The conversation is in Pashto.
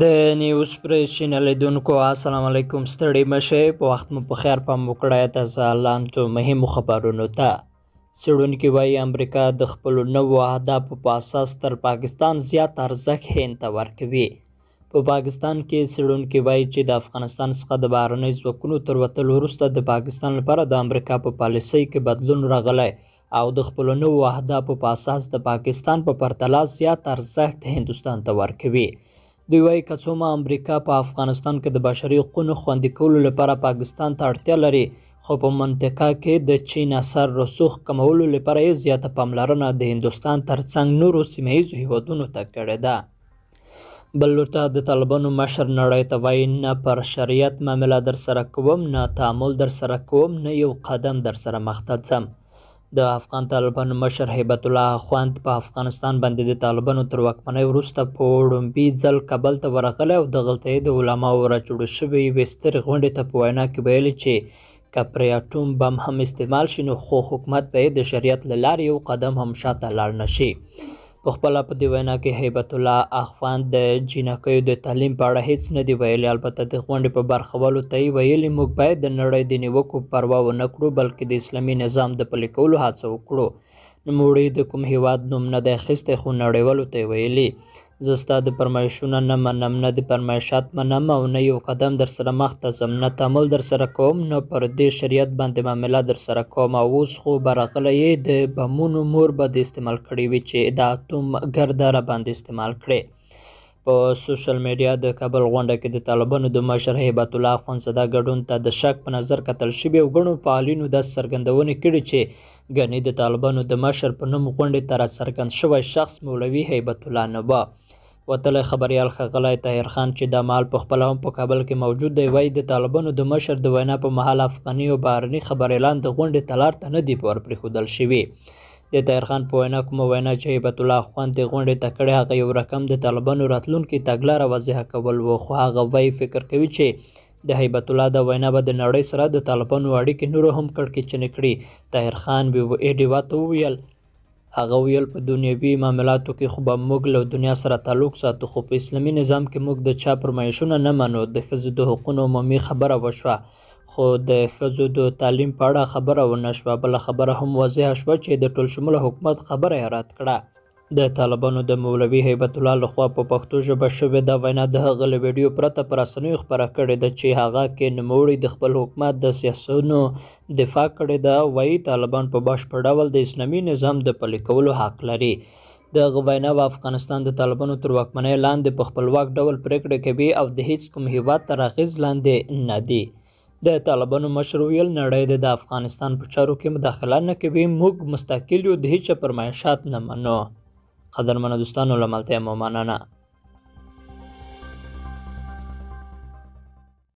د نیوز پریس چینل لیدونکو السلام علیکم. ستړي مشئ، په وخت مو په خیر پام وکړئ. تازه لاندو مهمو خبرونو ته. څېړونکي وایي امریکا د خپلو نوو اهدافو په اساس تر پاکستان زیات ارزښت هند ته ورکوي. په پاکستان کې څېړونکي وایي چې د افغانستان څخه د بهرنیو ځواکونو تر وتلو وروسته د پاکستان لپاره د امریکا په پالیسۍ کې بدلون راغلی او د خپلو نوو اهدافو په اساس د پاکستان په پرتله زیات ارزښت هندوستان ته ورکوي. دوی وایي که څومره امریکا په افغانستان کې د بشري حقوقو خوندي کولو لپاره پاکستان ته اړتیا لري، خو په منطقه کې د چین اثر رسوخ کمولو لپاره یې زیاته پاملرنه د هندوستان ترڅنګ نورو سیمه ییزو هیوادونو ته کړې ده. بل لورته د طالبانو مشر نړۍ ته وایي نه پر شریعت معامله درسره کوم، نه تعامل درسره کوم، نه یو قدم درسره مخته ځم. د افغان طالبانو مشر هیبت الله اخوند په افغانستان باندې د طالبانو تر واکمنۍ وروسته په لومړي ځل کابل ته ورغلی او دغلته یې د علماو راجوړې شوې یوې سترې غونډې ته په وینا کې ویلي چې که پرې اټوم بم هم استعمال شي نو خو حکومت به یې د شریعت له لارې یو قدم هم شاته لاړ نه شي. په خپله په دې وینا کې هیبت الله اخوند د جینکیو د تعلیم په اړه هیڅ نه دي ویلي. البته د غونډې په برخوالو ته یې ویلي موږ باید د نړۍ د نیوکو پروا ونه کړو بلکې د اسلامي نظام د پلي کولو هڅه وکړو. نوموړي د کوم هیواد نوم نه دی اخیستی خو نړیوالو ته یې ویلي زه ستا د فرمایشونه نه منم، نه د فرمایشات منم او نه یو قدم درسره مخته ځم، نه تعامل درسره کوم، نه پر دې شریعت باندې معامله درسره کوم. او اوس خو به راغلی یې د بمونو مور به د استعمال کړې وي چې د اتوم ګرده را باندې استعمال کړې. په سوشل میډیا د کابل غونډه کې د طالبانو د مشر هیبت الله اخوندزاده ګډون ته د شک په نظر کتل شوي او ګڼو فعالینو داسې څرګندونې کړي چې ګنې د طالبانو د مشر په نوم غونډې ته راڅرګند شوی شخص مولوي هیبت الله نه وه. وتلی خبریال ښاغلی طاهر خان چې دا مهال پخپله هم په کابل کې موجود دی وایي د طالبانو د مشر د وینا په مهال افغاني او بهرني خبریالان د غونډې تالار ته نه دي ورپرېښودل شوي. د طاهر خان په وینا کومه وینا چې هیبت الله اخوند د غونډې ته کړې هغه یو رقم د طالبانو راتلونکي تګلاره واضحه کول و، خو هغه وایي فکر کوي چې د هیبت الله د وینا به د نړۍ سره د طالبانو اړیکې نورو هم کړکېچنې کړي. طاهر خان ډیوا ته وویل هغه ویل په دنیوي معاملاتو کې خو به موږ له دنیا سره تعلق ساتو خو په اسلامي نظام کې موږ د چا فرمایشونه نه منو. د ښځو د حقوقو عمومي خبره وشوه خو د ښځو د تعلیم په اړه خبره ونه شوه. بله خبره هم واضحه شوه چې د ټولشموله حکومت خبره یې رد کړه. د طالبانو د مولوي هیبت الله لخوا په پښتو ژبه شوې دا وینا د هغه له ویډیو پرته په رسنیو خپره کړې ده چې هغه کې نوموړي د خپل حکومت د سیاستونو دفاع کړې ده. وایي طالبان په بشپړ ډول د اسلامي نظام د پلي کولو حق لري. د هغه وینا و افغانستان د طالبانو تر واکمنۍ لاندې په خپلواک ډول پرېکړې کوي او د هیڅ کوم هیواد تر اغېز لاندې نه دي. د طالبانو مشر ویل نړۍ د افغانستان په چارو کې مداخله نه کوي، موږ مستقل یو، د هیچا فرمایشات نه منو. قدرمنو دوستانو له ملتیا مو مننه.